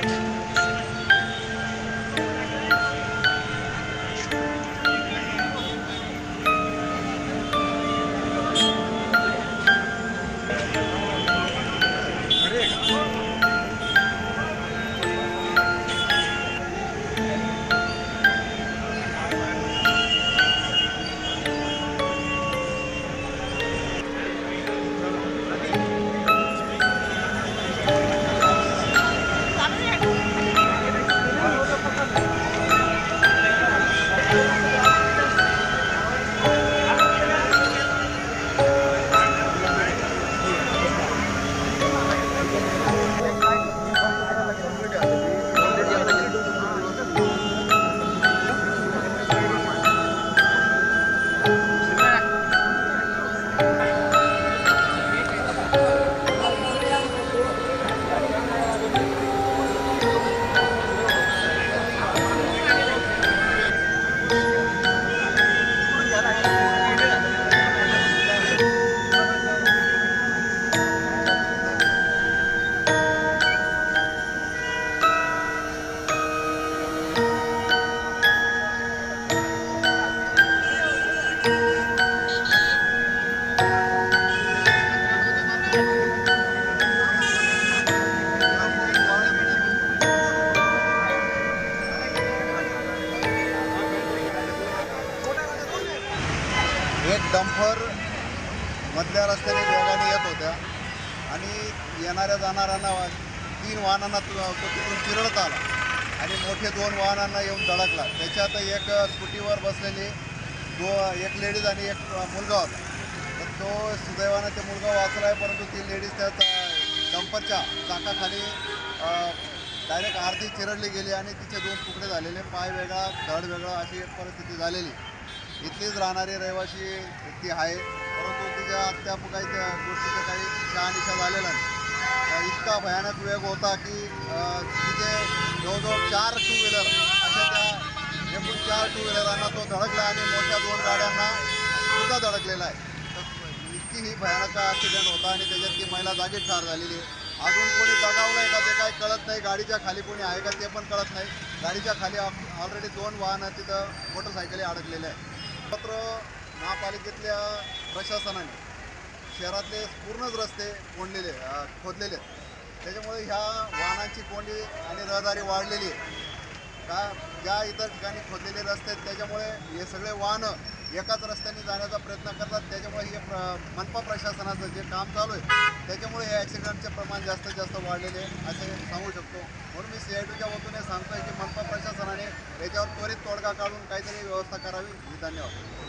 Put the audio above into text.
एक डंपर मधल्या रस्त्याने वेगाने येत होत्या आणि येणाऱ्या जाणाऱ्यांना 3 वाहनांना तिथून चिरडत आला आणि मोठे 2 वाहनांना येऊन धडकला। त्याच्यात एक स्कूटीवर बसलेली एक लेडीज आणि एक मुलगा होता। तर तो सुदैवाने ते मुलगा वाचला आहे, परंतु ती लेडीज त्या डंपरच्या चाकाखाली डायरेक्ट आरती चिरडली गेली आणि तिचे 2 तुकडे झालेले, पाय वेगळा धड वेगळा अशी एक परिस्थिती झालेली। इथलीच राहणारी रहिवासी ती आहे, परंतु तिच्या अद्याप काही त्या गोष्टीचं काही शहानिशा झालेला नाही। इतका भयानक वेग होता की तिथे जवळजवळ 4 टू व्हीलर अशा त्या एकूण 4 टू व्हीलरांना तो धडकला आणि मोठ्या 2 गाड्यांना सुद्धा धडकलेला आहे। तर इतकी ही भयानक ॲक्सिडेंट होता आणि त्याच्यात ती महिला जागीच ठार झालेली आहे। अजून कोणी दगावलं आहे का ते काही कळत नाही, गाडीच्या खाली कोणी आहे का ते पण कळत नाही। गाडीच्या खाली ऑलरेडी 2 वाहनं तिथं मोटरसायकली अडकलेले आहेत। मात्र महापालिकेतल्या प्रशासनाने शहरातले पूर्णच रस्ते खोदलेले आहेत। त्याच्यामुळे ह्या वाहनांची कोंडी आणि रहदारी वाढलेली आहे। ज्या इतर ठिकाणी खोदलेले रस्ते आहेत त्याच्यामुळे हे सगळे वाहनं एकाच रस्त्याने जाण्याचा प्रयत्न करतात। त्याच्यामुळे हे मनपा प्रशासनाचं जे काम चालू आहे त्याच्यामुळे हे ॲक्सिडेंटचे प्रमाण जास्तीत जास्त वाढलेले आहे असे सांगू शकतो। म्हणून मी CITUच्या वतीने सांगतो आहे की मनपा प्रशासनाने याच्यावर त्वरित तोडगा काढून काहीतरी व्यवस्था करावी। धन्यवाद।